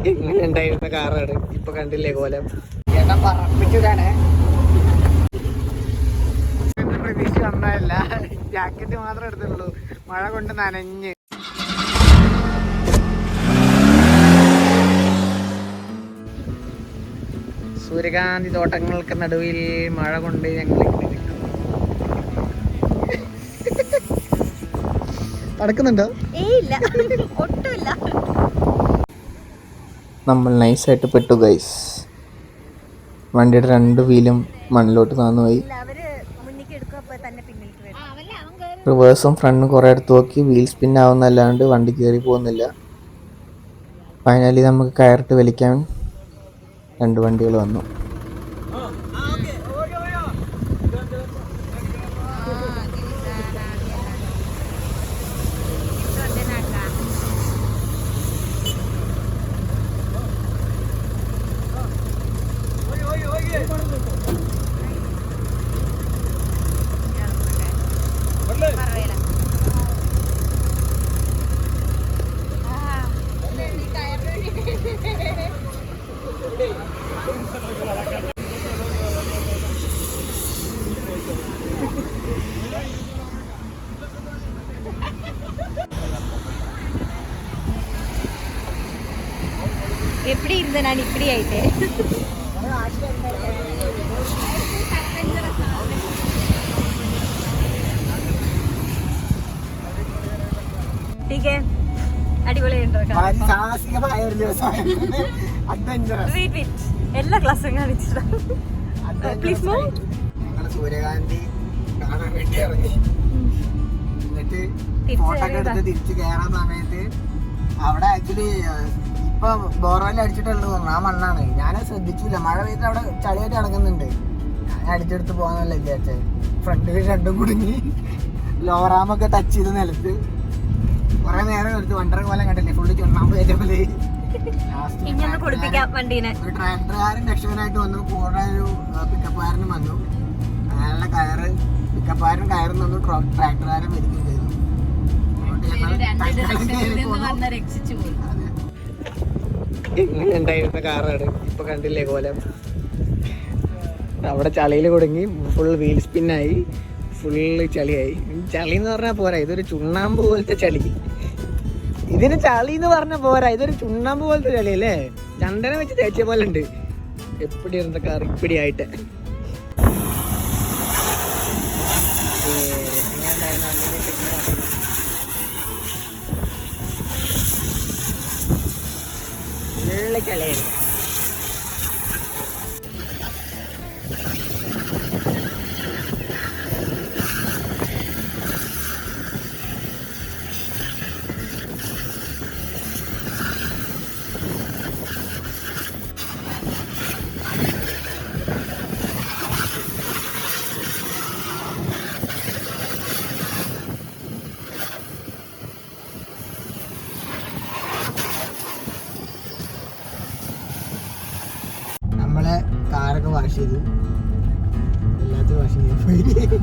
എങ്ങനെ ഉണ്ടായിരുന്ന കാറാണ് ഇപ്പൊ കണ്ടില്ലേ കോലം. ചേട്ടൻ പറപ്പിച്ചതാണ്. പ്രതീക്ഷ വന്നതല്ല, ജാക്കറ്റ് മാത്രമേ എടുത്തുള്ളൂ. മഴ കൊണ്ട് നനഞ്ഞ്. സൂര്യകാന്തി തോട്ടങ്ങൾക്ക് നടുവിൽ മഴ കൊണ്ട് ഞങ്ങൾ നടക്കുന്നുണ്ടോ? നമ്മൾ നൈസായിട്ട് പെട്ടു ഗൈസ്. വണ്ടിയുടെ 2 വീലും മണ്ണിലോട്ട് താന്നുപോയി. റിവേഴ്സും ഫ്രണ്ടും കുറേ എടുത്ത് നോക്കി, വീൽ സ്പിൻ ആവുന്നല്ലാണ്ട് വണ്ടി കയറി പോകുന്നില്ല. ഫൈനലി നമുക്ക് കയറിട്ട് വലിക്കാൻ 2 വണ്ടികൾ വന്നു. எப்படி இருந்த நான் இப்படி ஆயிட்டேன். അടിപൊളിയുണ്ടോ? എല്ലാ ക്ലാസ്സും കാണിച്ചതാ. സൂര്യകാന്തി കാണാൻ വേണ്ടി ഇറങ്ങി. എന്നിട്ട് ഫോട്ടോ എടുത്ത് തിരിച്ചു കയറാൻ സമയത്ത് അവിടെ ആക്ച്വലി ഇപ്പൊ ബോർവെൽ അടിച്ചിട്ടുള്ളത് ആ മണ്ണാണ്. ഞാൻ ശ്രദ്ധിച്ചില്ല, മഴ പെയ്തിട്ട് അവിടെ ചളിയായിട്ട് കിടക്കുന്നുണ്ട്. ഞാൻ അടിച്ചെടുത്ത് പോകാന്നല്ല വിചാരിച്ചത്. ഫ്രണ്ട് വീട് 2 കുടുങ്ങി, ലോറാമൊക്കെ ടച്ച് ചെയ്ത് നിലത്ത് കുറെ നേരം എടുത്ത്. വണ്ടറ കോലം കണ്ടില്ലേ, ഫുള്ള് ചുണ്ണാമ്പ് കയറ്റപ്പോലെ. ഒരു ട്രാക്ടറുകാരൻ രക്ഷകനായിട്ട് വന്നു, കൂടെ ഒരു പിക്കപ്പുകാരനും വന്നു. അങ്ങനെയുള്ള കയറ് പിക്കപ്പുകാരൻ കയറും തന്നു, ട്രാക്ടറുകാരൻ മരിക്കും ചെയ്തു. എങ്ങനെ ഉണ്ടായിരുന്ന കാറാണ് ഇപ്പൊ കണ്ടില്ലേ കോലം. അവിടെ ചളിയിൽ കുടുങ്ങി, ഫുൾ വീൽ സ്പിന്നായി, ഫുള്ള് ചളിയായി. ചളി എന്ന് പറഞ്ഞാൽ പോരാ, ഇതൊരു ചുണ്ണാമ്പ് പോലത്തെ ചളി. ഇതിന് ചളി എന്ന് പറഞ്ഞാൽ പോരാ, ഇതൊരു ചുണ്ണാമ്പ് പോലത്തെ ചളി അല്ലേ. ചന്ദനം വെച്ച് തേച്ച പോലെ ഉണ്ട്. എപ്പിടി ഇരുന്ന കാർ ഇപ്പിടി ആയിട്ട്. ചളിയായി. കാറൊക്കെ വാഷ് ചെയ്തു, എല്ലാത്തും വാഷ് ചെയ്തു.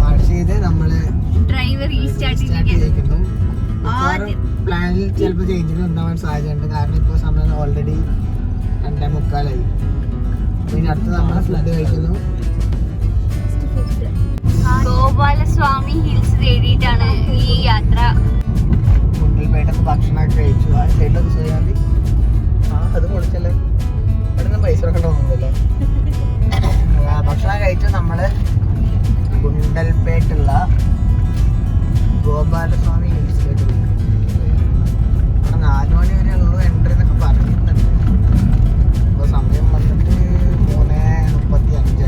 വാഷ് ചെയ്ത് നമ്മള് ഡ്രൈവർ ചെയ്യിക്കുന്നു. പ്ലാനിൽ ചിലപ്പോൾ ചേഞ്ചിങ് ഉണ്ടാവാൻ സാധ്യതയുണ്ട്. കാരണം ഇപ്പോൾ സമയം ഓൾറെഡി 2:45. പിന്നെ അടുത്ത് നമ്മൾ ഫ്ലഡ് കഴിക്കുന്നു. ഗോപാലസ്വാമി ഹിൽസ് തേടിയിട്ടാണ് ഈ യാത്ര. മുണ്ടിൽപേട്ടത്ത് ഭക്ഷണമൊക്കെ കഴിച്ചു. ആ സൈഡിലൊക്കെ ചെയ്യാതി. അത് പൊളിച്ചല്ലേ, ഇവിടെ നിന്ന് പൈസ വെക്കേണ്ട ഒന്നുമില്ലേ. ഭക്ഷണം കഴിച്ചു. നമ്മള് ഗുണ്ടൽപേട്ടുള്ള ഗോപാലസ്വാമി ഹിൽസിലേക്ക് പോയി. അവിടെ 4 മണി വരെ ഉള്ളൂ എൻട്രി എന്നൊക്കെ പറയുന്നുണ്ട്. ഇപ്പോൾ സമയം വന്നിട്ട് 3:35 50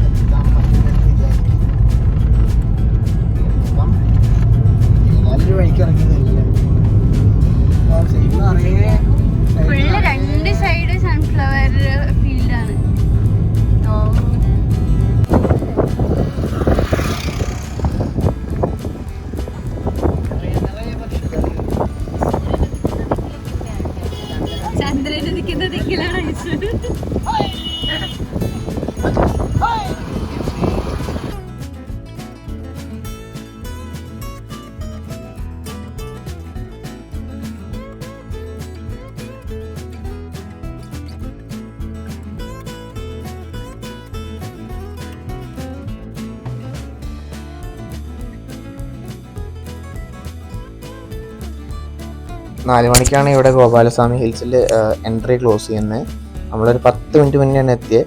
എത്താൻ പറ്റുമെന്ന് വിചാരിക്കും. 4 മണിക്കാണ് ഇവിടെ ഗോപാലസ്വാമി ഹിൽസിൽ എൻട്രി ക്ലോസ് ചെയ്യുന്നത്. നമ്മളൊരു 10 മിനിറ്റ് മുന്നെയാണ് എത്തിയത്.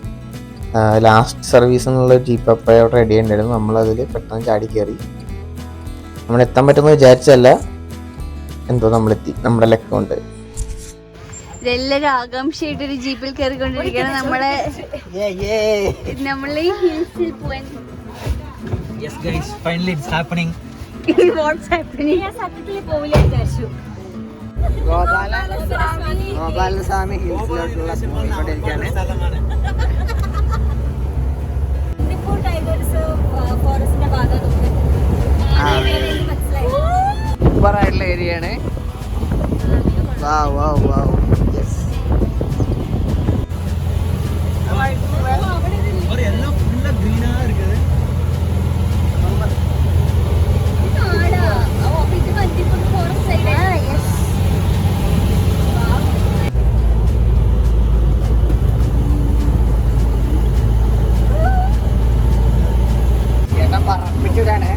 ലാസ്റ്റ് സർവീസ് എന്നുള്ള ജീപ്പ് അപ്പോൾ അവിടെ റെഡി ഉണ്ടായിരുന്നു. നമ്മളതിൽ പെട്ടെന്ന് ചാടി കയറി. നമ്മൾ എത്താൻ പറ്റുമെന്ന് വിചാരിച്ചല്ല, എന്തോ നമ്മളെത്തി, നമ്മുടെ ലക്കുണ്ട്. ഇതെല്ലാരും ആകാംക്ഷയായിട്ട് ഒരു ജീപ്പിൽ കയറിക്കൊണ്ടിരിക്കുകയാണ്. നമ്മളെ ഹിൽസിൽ പോവാൻ ഗോപാലസ്വാമി ഹിൽസിലോട്ടുള്ള പോയിക്കൊണ്ടിരിക്കുകയാണ്. സൂപ്പറായിട്ടുള്ള ഏരിയയാണ്. പറപ്പിച്ചതാണ്.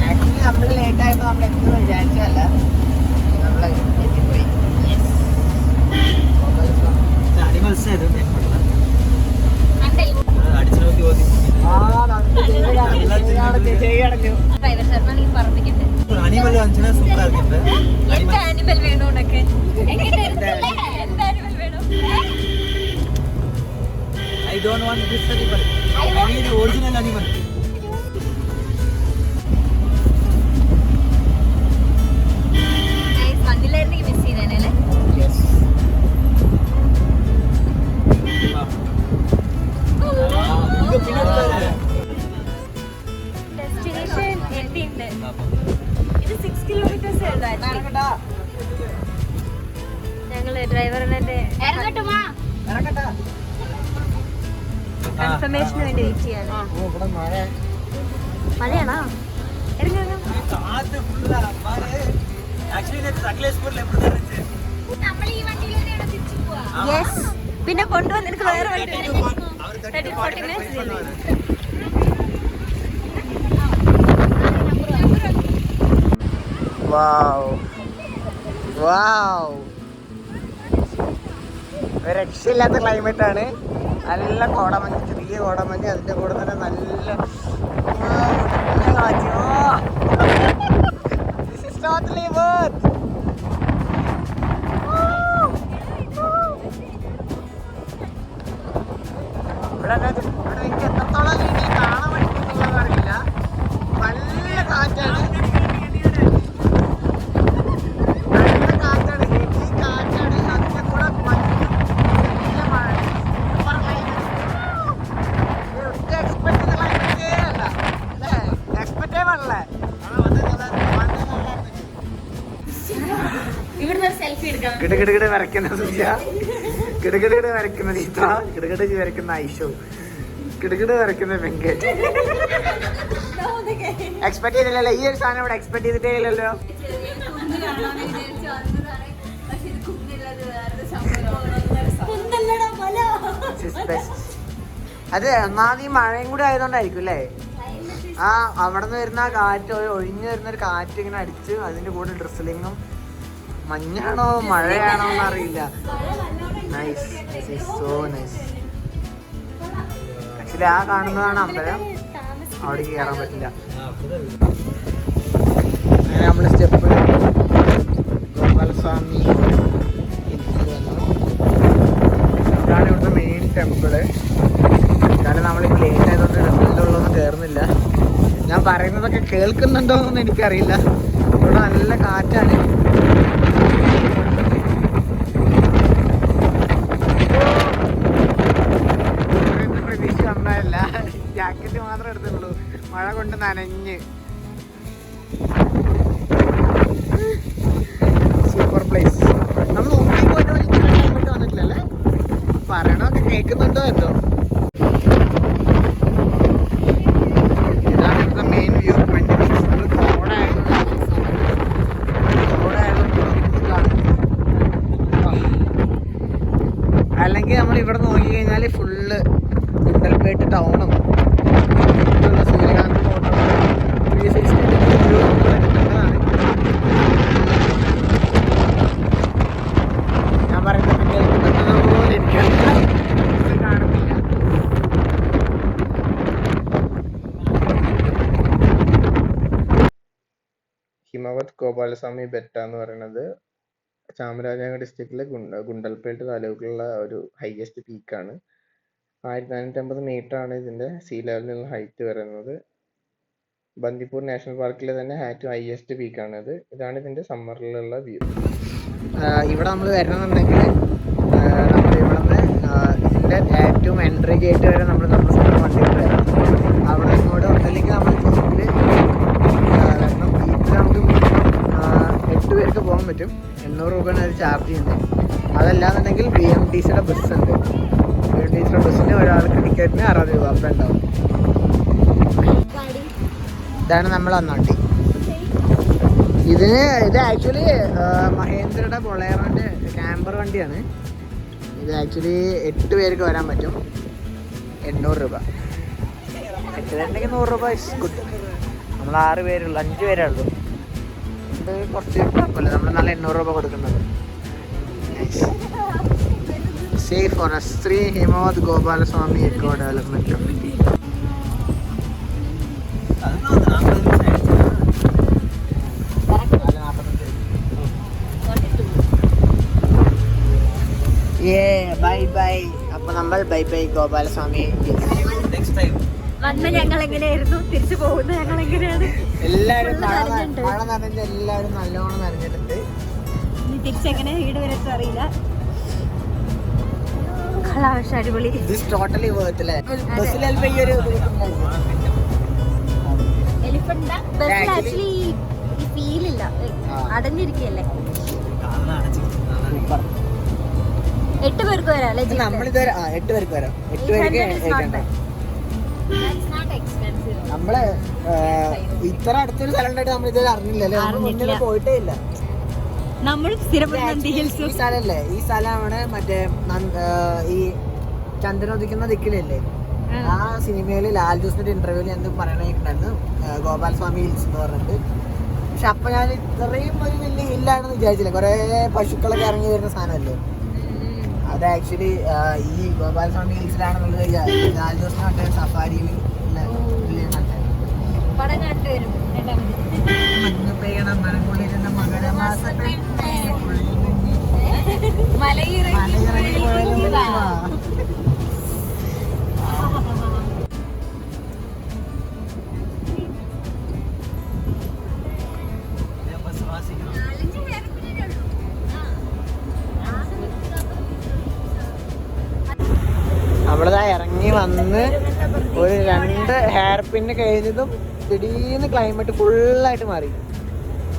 ആക്ച്വലി നമ്മൾ ലേറ്റ് ആയപ്പോ നമ്മൾ എത്തുമെന്ന് വിചാരിച്ചതല്ല, നമ്മള് എത്തിപ്പോയി. I don't want this animal. I need the original animal. Yes. Destination എത്തിയിട്ടുണ്ട്. ഇത് 6 കിലോമീറ്റേഴ്സ് ഞങ്ങള് ഡ്രൈവറിനെ കൺഫർമേഷന് വേണ്ടി വെയിറ്റ് ചെയ്യാണ്. മഴയാണോ? യെസ്. പിന്നെ കൊണ്ടുവന്ന് എനിക്ക് വേറെ വണ്ടി. രക്ഷയില്ലാത്ത ക്ലൈമറ്റ് ആണ്. നല്ല കോടമഞ്ഞ്, ചെറിയ കോടമഞ്ഞ്, അതിന്റെ കൂടെ തന്നെ നല്ല കാറ്റ്. ഇവിടെ എനിക്ക് എത്രത്തോളം രീതിയിൽ കാണാൻ പറ്റുമെന്നുള്ളത് അറിയില്ല. നല്ല കാറ്റാണ്, നല്ല കാറ്റാണ്, ഹെവി കാറ്റാണ്. അതിന്റെ കൂടെ നല്ല മഴ. എക്സ്പെക്ട് ചെയ്ത ക്ലൈമറ്റേ അല്ല, അല്ലേ? എക്സ്പെക്റ്റേ വന്നല്ലേ? കിടകിടകിട വരയ്ക്കുന്ന സുജ, കിടകിടകിട വരയ്ക്കുന്ന ദീപ, കിടകിട വരയ്ക്കുന്ന ഐഷോ, കിടകിട വരയ്ക്കുന്ന വെങ്കറ്റ്. എക്സ്പെക്ട് ചെയ്തില്ലല്ലോ, ഈ ഒരു സാധനം ഇവിടെ എക്സ്പെക്ട് ചെയ്തിട്ടേ ഇല്ലല്ലോ. അത് ഒന്നാമത് ഈ മഴയും കൂടി ആയതുകൊണ്ടായിരിക്കും അല്ലേ? ആ അവിടെ നിന്ന് വരുന്ന ആ കാറ്റ്, ഒഴിഞ്ഞു വരുന്ന ഒരു കാറ്റ് ഇങ്ങനെ അടിച്ച് അതിന്റെ കൂടെ ഡ്രസ്സിലിങ്ങും മഞ്ഞാണോ മഴയാണോ എന്നറിയില്ല. Nice, so nice. ആക്ച്വലി ആ കാണുന്നതാണ് അമ്പലം, അവിടെ കയറാൻ പറ്റില്ല. അങ്ങനെ നമ്മള് സ്റ്റെപ്പ് ഗോപാലസ്വാമി ഇതാണ് ഇവിടുത്തെ മെയിൻ ടെമ്പിള്. കാരണം നമ്മളിപ്പോൾ ലേറ്റ് ആയതുകൊണ്ട് ടെമ്പിളിലുള്ളൊന്നും കയറുന്നില്ല. ഞാൻ പറയുന്നതൊക്കെ കേൾക്കുന്നുണ്ടോയെന്നൊന്നും എനിക്കറിയില്ല. ഇവിടെ നല്ല കാറ്റാണ്. പ്രതീക്ഷ വന്നതല്ല, ജാക്കറ്റ് മാത്രമേ എടുത്തുള്ളൂ, മഴ കൊണ്ട് നനഞ്ഞ്. Super place. നമ്മൾ മുമ്പിൽ പോയിട്ട് വന്നിട്ടില്ലല്ലേ? പറയണൊക്കെ കേൾക്കുന്നുണ്ടോ എന്തോ. ഇതാണ് ഇവിടുത്തെ മെയിൻ വ്യൂ പോയിന്റ്. അല്ലെങ്കിൽ നമ്മൾ ഇവിടെ നോക്കി കഴിഞ്ഞാൽ ഫുള്ള് ഗുണ്ടൽപേട്ട് ടൗണും സൂര്യകാന്ത് ഫോട്ടോ 360 വ്യൂ ഞാൻ പറയുന്നത് കേൾക്കുന്നത് പോലെ എനിക്ക് കാണുന്നില്ല. ഹിമവത് ഗോപാലസ്വാമി ബെറ്റ എന്ന് പറയുന്നത് ചാമരാജനഗർ ഡിസ്ട്രിക്റ്റിലെ ഗുണ്ടൽപേട്ട് താലൂക്കിലുള്ള ഒരു ഹയസ്റ്റ് പീക്കാണ്. 1450 മീറ്റർ ആണ് ഇതിന്റെ സീ ലെവലിൽ നിന്നുള്ള ഹൈറ്റ് വരുന്നത്. ബന്ദിപ്പൂർ നാഷണൽ പാർക്കിലെ തന്നെ ഏറ്റവും ഹയസ്റ്റ് പീക്കാണിത്. ഇതാണ് ഇതിന്റെ സമ്മറിലുള്ള വ്യൂ. ഇവിടെ നമ്മൾ വരണമെന്നുണ്ടെങ്കിൽ നമ്മൾ ഇവിടെ ഇതിന്റെ ഏറ്റവും എൻട്രി ഗേറ്റ് വരെ നമ്മൾ നമ്മുടെ വണ്ടിയിൽ വരാം. അവിടെ ഇങ്ങോട്ട് ഒന്നല്ലെങ്കിൽ നമ്മൾ ജീപ്പിൽ വരണം. ജീപ്പിൽ നമുക്ക് 8 പേർക്ക് പോകാൻ പറ്റും. 800 രൂപയാണ് അത് ചാർജ് ചെയ്യുന്നത്. അതല്ലാന്നുണ്ടെങ്കിൽ BMTCയുടെ ബസ് ഉണ്ട്. BMTCയുടെ ബസ്സിന് ഒരാൾക്ക് ടിക്കറ്റിന് 60 രൂപ അപ്പം ഉണ്ടാവും. ഇതാണ് നമ്മൾ വന്ന വണ്ടി. ഇത് ആക്ച്വലി മഹേന്ദ്രയുടെ ബൊളേറോൻ്റെ ക്യാമ്പർ വണ്ടിയാണ്. ഇത് ആക്ച്വലി 8 പേർക്ക് വരാൻ പറ്റും. 800 രൂപ. 8 പേരുണ്ടെങ്കിൽ 100 രൂപ ഇസ് ഗുഡ്. നമ്മൾ 6 പേരുള്ളൂ, 5 പേരേ ഉള്ളൂ. ഇത് കുറച്ച് കുഴപ്പമില്ല. നമ്മൾ നല്ല 800 രൂപ കൊടുക്കുന്നത്. Safe for Shri Himavad Gopalaswamy eco development committee. Bye bye. അപ്പൊ നമ്മൾ ബൈ ബൈ ഗോപാലസ്വാമി. വന്ന് ഞങ്ങൾ എങ്ങനെയായിരുന്നു, തിരിച്ചു പോകുന്നത് ഞങ്ങൾ എങ്ങനെയാണ്? എല്ലാരും മഴ നനഞ്ഞ് എല്ലാവരും നല്ലോണം നനഞ്ഞിട്ടുണ്ട്. ഇനി തിരിച്ചെങ്ങനെ വീട് വരെ അറിയില്ല. പക്ഷെ അടിപൊളി. ടോട്ടലി ബസ്സിൽ ചിലപ്പോ ഈ ഒരു ബസ്സിൽ ആക്ച്വലി ഫീലില്ല, അടഞ്ഞിരിക്കല്ലേ. 8 പേർക്ക് വരാം അല്ലേ? നമ്മളിത് 8 പേർക്ക് വരാം. 8 പേർക്ക് നമ്മള് ഇത്ര അടുത്തൊരു സ്ഥലം ഉണ്ടായിട്ട് നമ്മൾ ഇതുവരെ അറിഞ്ഞില്ലല്ലേ. നമ്മൾ പോയിട്ടേ ഇല്ല. ഈ സ്ഥലല്ലേ, ഈ സ്ഥലമാണ് മറ്റേ ഈ ചന്ദ്രനുദിക്കുന്ന ദിക്കിലല്ലേ ആ സിനിമയില് ലാൽ ജോസിന്റെ ഇന്റർവ്യൂല് എന്ത് പറയണായിരുന്നു, ഗോപാലസ്വാമി ഹിൽസ് എന്ന് പറഞ്ഞിട്ട്. പക്ഷെ അപ്പൊ ഞാൻ ഇത്രയും ഒരു വലിയ ഹില്ലാണെന്ന് വിചാരിച്ചില്ല. കുറെ പശുക്കളൊക്കെ ഇറങ്ങി വരുന്ന സാധനമല്ലേ അത്. ആക്ച്വലി ഈ ഗോപാലസ്വാമി ഹിൽസിലാണെന്നുള്ളത് ലാൽ ജോസിന് മറ്റേ സഫാരിയിൽ മഞ്ഞ് പെയ്യണം മരംകൊള്ളിരുന്ന മകരമാസ നമ്മളിതാ ഇറങ്ങി വന്ന് ഒരു 2 ഹെയർ പിന്ന് കഴിഞ്ഞതും തിടീന്ന് ക്ലൈമറ്റ് ഫുള്ളായിട്ട് മാറി.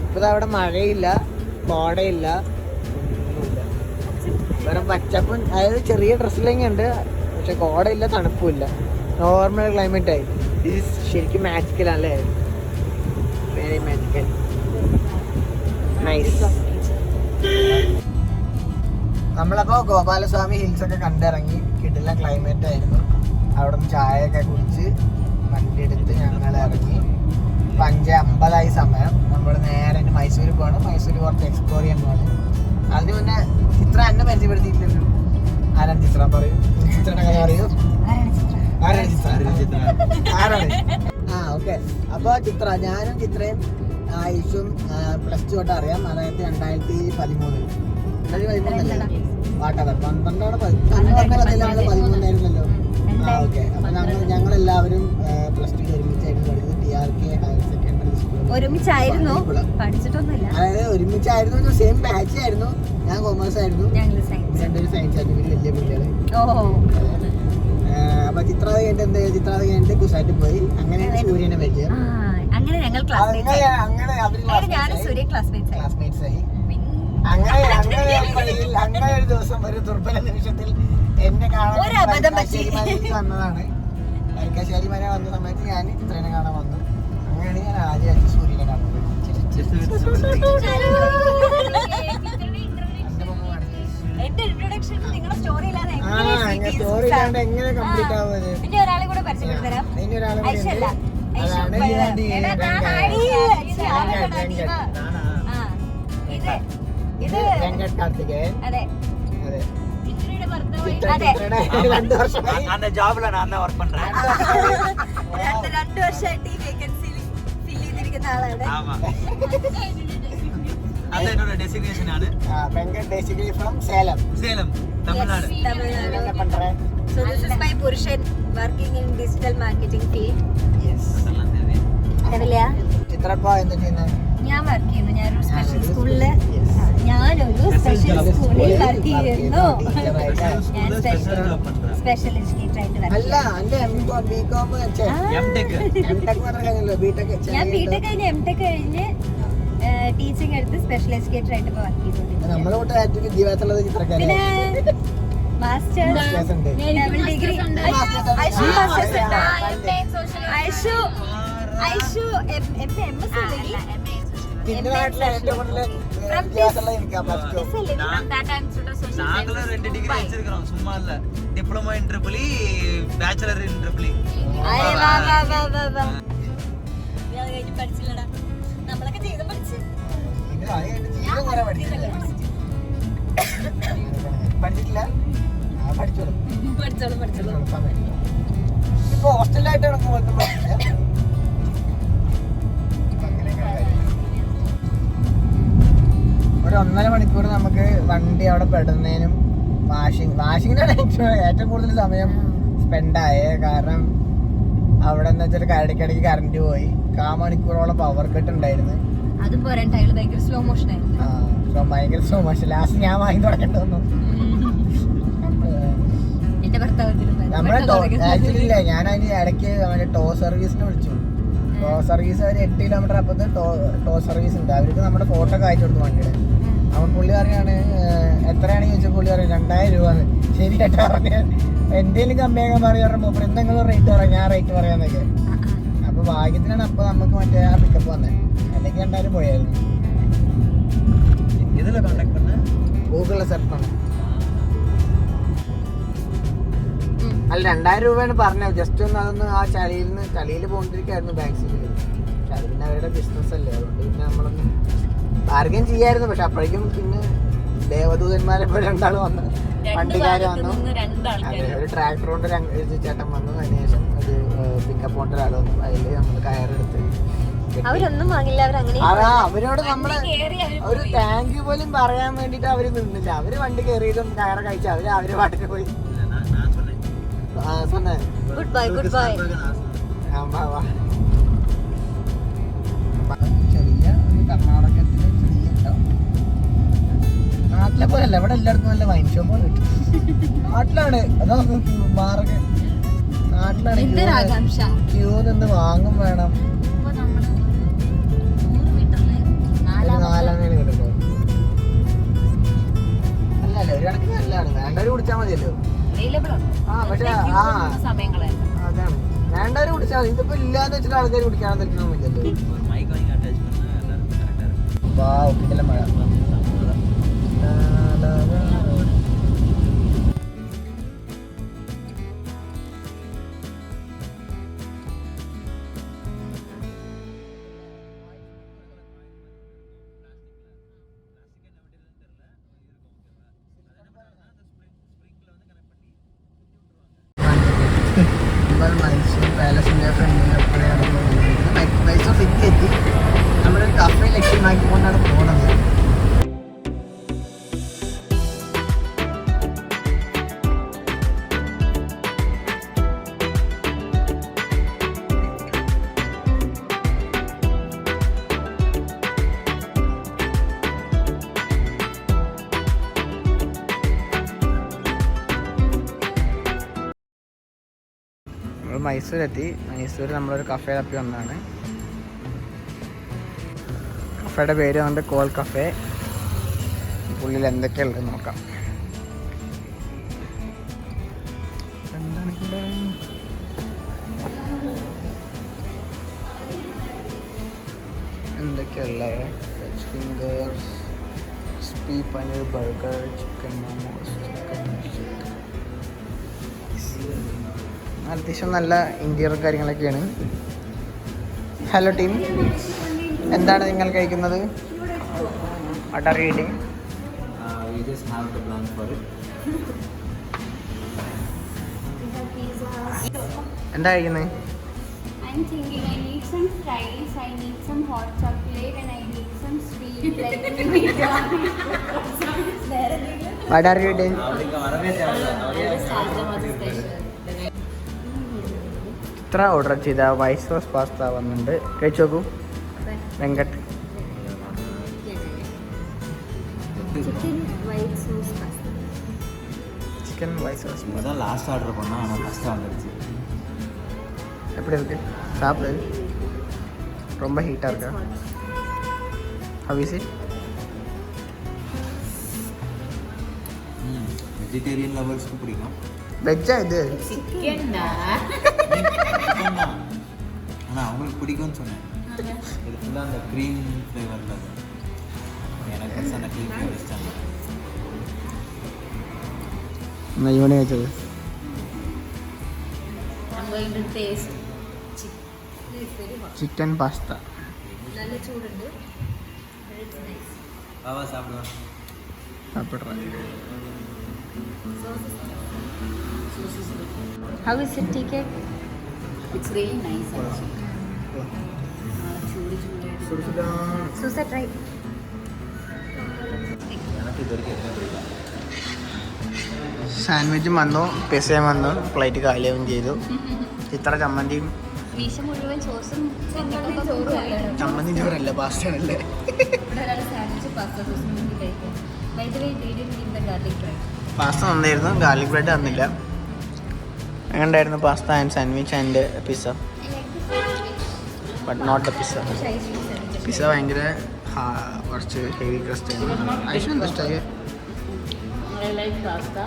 ഇപ്പൊ അവിടെ മഴയില്ല, കോടയില്ല, വെറും പച്ചപ്പും. അതായത് ചെറിയ ഡ്രസ്സിലെങ്കിൽ ഉണ്ട്, പക്ഷെ കോടയില്ല, തണുപ്പുമില്ല, നോർമൽ ക്ലൈമറ്റ് ആയി. ഇത് ശരിക്കും മാജിക്കലല്ലേ, വെരി മാജിക്കൽ, നൈസ്. നമ്മളപ്പോൾ ഗോപാലസ്വാമി ഹിൽസ് ഒക്കെ കണ്ടിറങ്ങി. കിടിലൻ ക്ലൈമറ്റ് ആയിരുന്നു. അവിടെ നിന്ന് ചായയൊക്കെ കുടിച്ച് വണ്ടി എടുത്ത് ഞങ്ങൾ ഇറങ്ങി. 5:50 സമയം. നമ്മൾ നേരെ മൈസൂർ പോകണം. മൈസൂർ കുറച്ച് എക്സ്പ്ലോർ ചെയ്യാൻ പോകണം. അതിന് മുന്നേ ചിത്ര എന്നെ പരിചയപ്പെടുത്തിയിട്ടില്ലല്ലോ. ആരാണ് ചിത്ര? പറയൂ, ചിത്രയുടെ കഥ പറയൂ. ആരാണ് ചിത്ര? ആരാണ്? ഓക്കെ. അപ്പോൾ ചിത്ര, ഞാനും ചിത്രയും ആയുഷും +2 തൊട്ട് അറിയാം. അതായത് 2013 വാട്ടവർ 12 13ആയിരുന്നല്ലോ. ഓക്കെ. അപ്പൊ ഞങ്ങളെല്ലാവരും +2 ഒരുമിച്ചായിരുന്നു പഠിച്ചത്. TRK ഹയർ സെക്കൻഡറി സ്കൂൾ ഒരുമിച്ചായിരുന്നു, പഠിച്ചിട്ടൊന്നുമില്ല. അതായത് ഒരുമിച്ചായിരുന്നു, സെയിം ബാച്ച് ആയിരുന്നു. ഞാൻ കോമേഴ്സ് ആയിരുന്നു, രണ്ടുപേരും സയൻസ് ആയിരുന്നു. വലിയ കുട്ടികള്. അപ്പൊ ചിത്ര കഴിഞ്ഞിട്ട് കുസാറ്റ് പോയി. അങ്ങനെയാണ് സൂര്യനെ പറ്റിയത്. അങ്ങനെ ഞങ്ങൾ ക്ലാസ്മേറ്റ്സ് ആയി. അങ്ങനെ ഒരു ദിവസം ഒരു ദുർബല നിമിഷത്തിൽ എന്നെ കാണാൻ വന്നതാണ്. വരിക്കാശ്ശേരി വരെ വന്ന സമയത്ത് ഞാൻ ചിത്രനെ കാണാൻ വന്നു. അങ്ങനെയാണ് ഞാൻ ആദ്യമായിട്ട് സൂര്യനെ കാണുന്നത്. സ്റ്റോറി ഇല്ലാണ്ട് എങ്ങനെ കംപ്ലീറ്റ് ആവുന്നത്? അതാണ് ഇത് വെങ്കട് കാർത്തികേയൻ. അതെ അതെ. ചിത്രയുടെ ഭർത്താവ്. ചിത്രയുടെ 2 വർഷമായി அந்த ஜாப்ல நான் தான் வர்க் பண்றேன். 2 വർഷമായിട്ട് ഈ വേക്കൻസിയിൽ ഫിൽ ചെയ്തിരിക്കുന്ന ആളാണ്. ஆமா. அது என்னோட டெசிக்னேஷன் ആണ്. Venkat basically from Salem. சேலம், தமிழ்நாடு. என்ன பண்றேன்? So this is my Purushan working in digital marketing field. Yes. அதெல்லாம் தேவை. എവിടെയാ? ചിത്ര ഇപ്പൊ എന്താ ചെയ്യുന്നത്? ഞാൻ വർക്ക് ചെയ്യുന്നു. ഞാനൊരു സ്പെഷ്യൽ സ്കൂളില് Yes. ഞാനൊരു സ്പെഷ്യൽ സ്കൂളിൽ വർക്ക് ചെയ്യുന്നു. ടീച്ചറായിട്ട്. ഞാൻ സ്പെഷ്യൽ എഡ്യൂക്കേറ്റർ ആയിട്ട് വർക്ക് അല്ല എന്റെ ബികോം எம்டெக். എംടെക് പറഞ്ഞല്ലോ ബിടെക്. ഞാൻ ബിടെക് കഴിഞ്ഞ് എംടെക് കഴിഞ്ഞ് ടീച്ചിങ് എടുത്ത് സ്പെഷ്യൽ എഡ്യൂക്കേറ്റർ ആയിട്ട് ഇപ്പൊ വർക്ക് ചെയ്തോണ്ടിരിക്കുന്നു. നമ്മളെ കൂട്ട് വിദ്യാഭ്യാസമുള്ളത് ചിത്രക്കാരെ. പിന്നെ മാസ്റ്റേഴ്സ് Masters ഉണ്ട്. ഡബിൾ ഡിഗ്രി ഐഷു മാസ്റ്റേഴ്സ് ഉണ്ട്. ഐഷു എംഎസ് അല്ലേ? പിന്നെ നാട്ടിലെ ഏറ്റവും കൂടുതൽ വിദ്യാഭ്യാസമുള്ള എനിക്കാ പ്ലസ് ടു. நாங்களும் 2 டிகிரி வச்சிருக்கோம். சும்மா இல்ல. Diploma in triple E, bachelor in triple E. അരെ വാ വാ വാ വാ വാ. ഞാൻ കഴിഞ്ഞ് പഠിച്ചില്ലടാ. നമ്മളൊക്കെ ചെയ്ത് പഠിച്ചു. ഇത് ആയിട്ട് ജീവിതം കുറെ പഠിച്ചിട്ടില്ല. പഠിച്ചിട്ടില്ല? പഠിച്ചോളൂ. പഠിച്ചോളൂ. ഇപ്പൊ ഹോസ്റ്റലായിട്ട് നടക്കുമ്പോൾ പഠിച്ചില്ല. ഒരു 1.5 മണിക്കൂർ നമുക്ക് വണ്ടി അവിടെ പെടുന്നതിനും വാഷിങ്ങിനാണ് ഏറ്റവും കൂടുതൽ സമയം സ്പെൻഡ് ആയേ. കാരണം അവിടെ എന്ന് വെച്ചാൽ ഇടയ്ക്കിടയ്ക്ക് കറണ്ട് പോയി. 1/4 മണിക്കൂറോളം പവർ കട്ട് ഉണ്ടായിരുന്നു. അതും പോരാ, ടൈല് ഭയങ്കര സ്ലോ മോഷൻ ആയിരുന്നു. ഭയങ്കര സ്ലോ മോഷൻ. ലാസ്റ്റ് ഞാൻ വാങ്ങി തുടങ്ങേണ്ടി വന്നു. എന്റെ ഭർത്താവ് നമ്മളെ ആക്ച്വലി ഇല്ല, ഞാൻ അതിന് ഇടയ്ക്ക് അവന്റെ ടോ സർവീസിനെ വിളിച്ചു. ടോ സർവീസ് ഒരു 8 കിലോമീറ്റർ അപ്പുറത്ത് ടോ സർവീസ് ഉണ്ട്. അവർക്ക് നമ്മുടെ ഫോട്ടോ ഒക്കെ അയച്ചു കൊടുത്തു വണ്ടിയുടെ. അവൻ പുള്ളി പറയാണ് എത്രയാണെന്ന് ചോദിച്ചാൽ പുള്ളി പറയും 2000 രൂപ. ശരി ചേട്ടാ പറഞ്ഞ എന്തേലും കമ്മിയാക്കാൻ പറയാറ് മൂപ്പർ എന്തെങ്കിലും റേറ്റ് പറയാം, ഞാൻ റേറ്റ് പറയാന്നൊക്കെ. അപ്പൊ ഭാഗ്യത്തിനാണ് അപ്പൊ നമുക്ക് മറ്റേ ആ പിക്കപ്പ് വന്നത്. അല്ലെങ്കിൽ 2000 പോയായിരുന്നു. எதுல கான்டாக்ட் பண்ண? ഗൂഗിളിൽ സെർച്ച് பண்ண. അല്ല 2000 രൂപയാണ് പറഞ്ഞത്. ജസ്റ്റ് ഒന്ന് അതൊന്ന് ആ ചളിയിൽ പോണ്ടിരിക്കായിരുന്നു ബാക്ക് സീറ്റിൽ. പക്ഷെ അത് പിന്നെ അവരുടെ ബിസിനസ് അല്ലേ, അതുകൊണ്ട് പിന്നെ നമ്മളൊന്ന് ബാർഗൻ ചെയ്യായിരുന്നു. പക്ഷെ അപ്പോഴേക്കും പിന്നെ ദേവദൂതന്മാരെ പോലെ 2 വന്നു, വണ്ടിക്കാര് വന്നു. അതെ, ഒരു ട്രാക്ടർ കൊണ്ട് ഒരു ചേട്ടൻ വന്നു. അതിനുശേഷം ഒരു പിക്കപ്പ് കൊണ്ട് ഒരാൾ വന്നു. അതിൽ നമ്മൾ കയറെടുത്ത് അവരൊന്നും വാങ്ങില്ല. അതാ അവരോട് നമ്മള് ഒരു താങ്ക് യു പോലും പറയാൻ വേണ്ടിട്ട് അവര് നിന്നില്ല. അവര് വണ്ടി കയറിയതും കയറ കഴിച്ചു അവര് പാട്ടിന് പോയി. Good bye good bye. ചെറിയ ഒരു കർണാടകത്തിലെ ചെറിയ നാട്ടിലെ പോലെ അല്ല, ഇവിടെ എല്ലായിടത്തും നല്ല വൈൻ ഷോപ്പുകൾ കിട്ടും. നാട്ടിലാണ് അതോ മാർഗം. നാട്ടിലാണ് ക്യൂ നിന്ന് വാങ്ങും വേണം. 4 കിട്ടുമ്പോ അല്ലല്ല ഒരു കണക്കിന് നല്ലതാണ്. വേണ്ടവര് കുടിച്ചാൽ മതിയല്ലോ. പക്ഷെ അതാണ് വേണ്ടവര് കുടിച്ചാൽ മതി. ഇതിപ്പോ ഇല്ലാന്ന് വെച്ചിട്ട് ആൾക്കാർ കുടിക്കാണെന്ന് വെക്കണമെന്നില്ലല്ലോ. மைக் வாங்கி அட்டாச் பண்ணா எல்லாரும் கரெக்ட்டா இருக்கும். ഒപ്പിക്കല മഴ. മൈസൂർ പാലസിന്റെ മൈസൂർ സിറ്റി എത്തി. നമ്മളൊരു കഫേ ലക്ഷ്യമാക്കിക്കൊണ്ടാണ് പോകുന്നത്. മൈസൂരെത്തി. മൈസൂർ നമ്മളൊരു കഫേ തപ്പി വന്നതാണ്. കഫേയുടെ പേര് വന്നിട്ട് കോൾ കഫേ. ഉള്ളിൽ എന്തൊക്കെയുള്ളത് നോക്കാം. എന്തൊക്കെയുള്ള ഫിംഗേഴ്സ്, സ്പീ പനീർ, ബർഗർ, ചിക്കൻ മോമോസ്, അത്യാവശ്യം നല്ല ഇന്റീരിയർ കാര്യങ്ങളൊക്കെയാണ്. ഹലോ ടീം, എന്താണ് നിങ്ങൾ കഴിക്കുന്നത്? What are you eating? We just have to plan for it. എന്താ കഴിക്കുന്നത്? I'm thinking I need some fries, I need some hot chocolate, and I need some sweet like what are you eating? അവർക്ക് വരവേ തേവല്ല. ഇത്ര order ചെയ്ത white sauce pasta വന്നിട്ടുണ്ട്. കഴിച്ചു നോക്കൂ Venkat. chicken white sauce pasta. Chicken white sauce இதான் last order பண்ணா ஆனால் first வந்துடுச்சு. எப்படி இருக்கு? சாப்பிடு. ரொம்ப ஹீட்டாக இருக்கா? How is it? வெஜிடேரியன் லவர்ஸ்க்கு பிடிக்கும். வெஜ்ஜா இது? ஆனால் அவங்களுக்கு பிடிக்கும்னு சொன்னேன். இது ஃபுல்லாக அந்த க்ரீம் ஃப்ளேவரில் அது எனக்கு பெருசாக அந்த க்ரீம் ஃப்ளேவர் இஷ்டம் இல்லை. ഇവനെ കഴിച്ചത് I'm going to taste chicken pasta. നല്ല ചൂടുണ്ട്. It's nice. பாவா சாப்பிடுவேன். സാപ്പിട്രാ. How is it, TK? It's really nice actually. Susa, try. எனக்கு இது வரைக்கும் எதுவுமே பிடிக்கும். സാൻഡ്വിച്ചും വന്നു, പിസയും വന്നു, പ്ലേറ്റ് കാലിയാവും ചെയ്തു. ഇത്ര ചമ്മന്തിയും മീശ മുഴുവൻ സോസും ചമ്മന്തി ചോറല്ല പാസ്റ്റയാണല്ലേ. സാൻഡ്വിച്ച് പാസ്ത സോസും കഴിക്കാം. By the way, they didn't give the garlic bread. Pasta നന്നായിരുന്നു, ഗാർലിക് ബ്രെഡ് തന്നില്ല. എങ്ങനെയുണ്ടായിരുന്നു pasta and sandwich and pizza? But not the pizza. Pizza ഭയങ്കര കുറച്ച് ഹെവി ക്രസ്റ്റ് ആയിരുന്നു. ഐശ്വര്യ ഇഷ്ടമായി. I like pasta.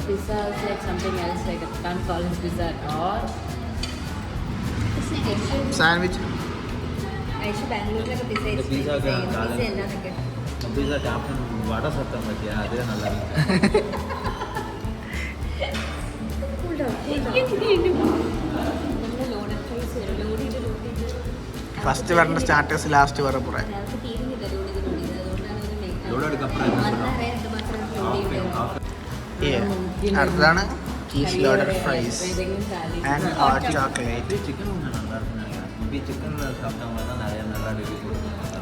Pizza is like something else. Like I can't call it pizza at all. Sandwich ബാംഗ്ലൂരിലൊക്കെ இந்த பீஸாக்கு பீஸா captain வடை சத்தம் பார்த்தியா, அதே நல்லா இருக்கு. ഫസ്റ്റ് വരേണ്ട സ്റ്റാർട്ടേഴ്സ് ലാസ്റ്റ് വരെ പോറേ. இதோட அப்புறம் അടുത്തതാണ് cheese loaded fries and hot chocolate. Chicken ஒன்று நல்லா இருக்குன்னு நினைக்கிறேன். மேபி சிக்கனில் சாப்பிட்டவங்க தான் நிறைய நல்லா ரிவ்யூ கொடுத்துருக்காங்க.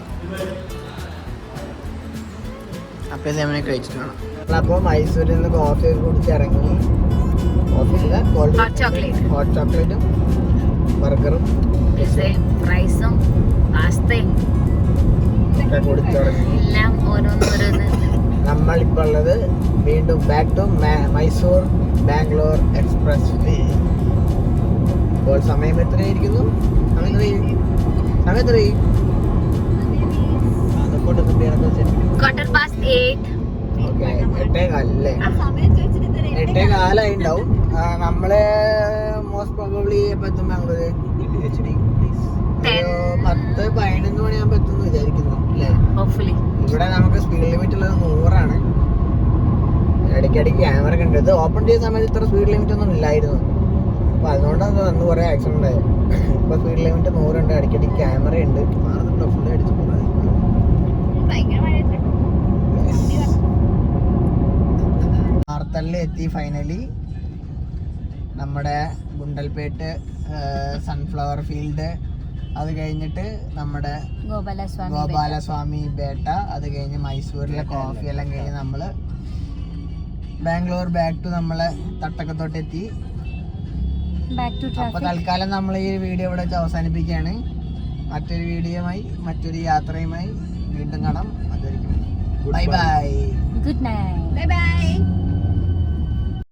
അപ്പോൾ ഇത് നമ്മൾ കഴിച്ചിട്ട് വേണം. അപ്പോൾ മൈസൂരിൽ നിന്ന് കോഫി കുടിച്ച് ഇറങ്ങി. കോഫിയില്ല, Hot chocolate. ഹോട്ട് ചോക്ലേറ്റും ബർഗറും ഫ്രൈസും പാസ്തയും ഒക്കെ കുടിച്ചിറങ്ങി. എല്ലാം ഓരോന്നോരോന്ന്. നമ്മളിപ്പോൾ ഉള്ളത് വീണ്ടും back to Mysore Bangalore expressway. ഇപ്പോൾ സമയം എത്രയായിരിക്കുന്നു? സമയം എത്രയും Quarter past 8. ഓക്കെ 8:15 8:15 ഉണ്ടാവും. നമ്മള് മോസ്റ്റ് പ്രോബബ്ലി എപ്പോൾ എത്തും ബാംഗ്ലൂര്? 10-11 മണിയാകുമ്പോൾ എത്തുന്നു വിചാരിക്കുന്നു അല്ലേ? Hopefully. ഇവിടെ നമുക്ക് സ്പീഡ് ലിമിറ്റ് ഉള്ളത് 100 ഇടയ്ക്കിടയ്ക്ക് ക്യാമറ കണ്ടത് ഓപ്പൺ ചെയ്ത സമയത്ത് ഇത്ര സ്പീഡ് ലിമിറ്റ് ഒന്നും ഇല്ലായിരുന്നു. അപ്പോൾ അതുകൊണ്ടാണ് അന്ന് കുറേ ആക്സിഡൻ്റ് ആയത്. ഇപ്പോൾ സ്പീഡ് ലിമിറ്റ് 100 ഉണ്ട്. ഇടയ്ക്കിടയ്ക്ക് ക്യാമറ ഉണ്ട്. ഫുള്ള് അടിച്ച് പോകുന്നത്. മാർത്തള്ളിൽ എത്തി ഫൈനലി. നമ്മുടെ ഗുണ്ടൽപേട്ട് സൺഫ്ലവർ ഫീൽഡ്, അത് കഴിഞ്ഞിട്ട് നമ്മുടെ ഗോപാലസ്വാമി ബേട്ട, അത് കഴിഞ്ഞ് മൈസൂരിലെ കോഫി എല്ലാം കഴിഞ്ഞ് നമ്മൾ ബാംഗ്ലൂർ ബാക്ക് ടു നമ്മളെ തട്ടക്കത്തോട്ടെത്തി. അപ്പോൾ തൽക്കാലം നമ്മൾ ഈ വീഡിയോ ഇവിടെ വെച്ച് അവസാനിപ്പിക്കുകയാണ്. മറ്റൊരു വീഡിയോയുമായി മറ്റൊരു യാത്രയുമായി വീണ്ടും കാണാം. അതുവരെയും bye bye. Good night. Bye bye.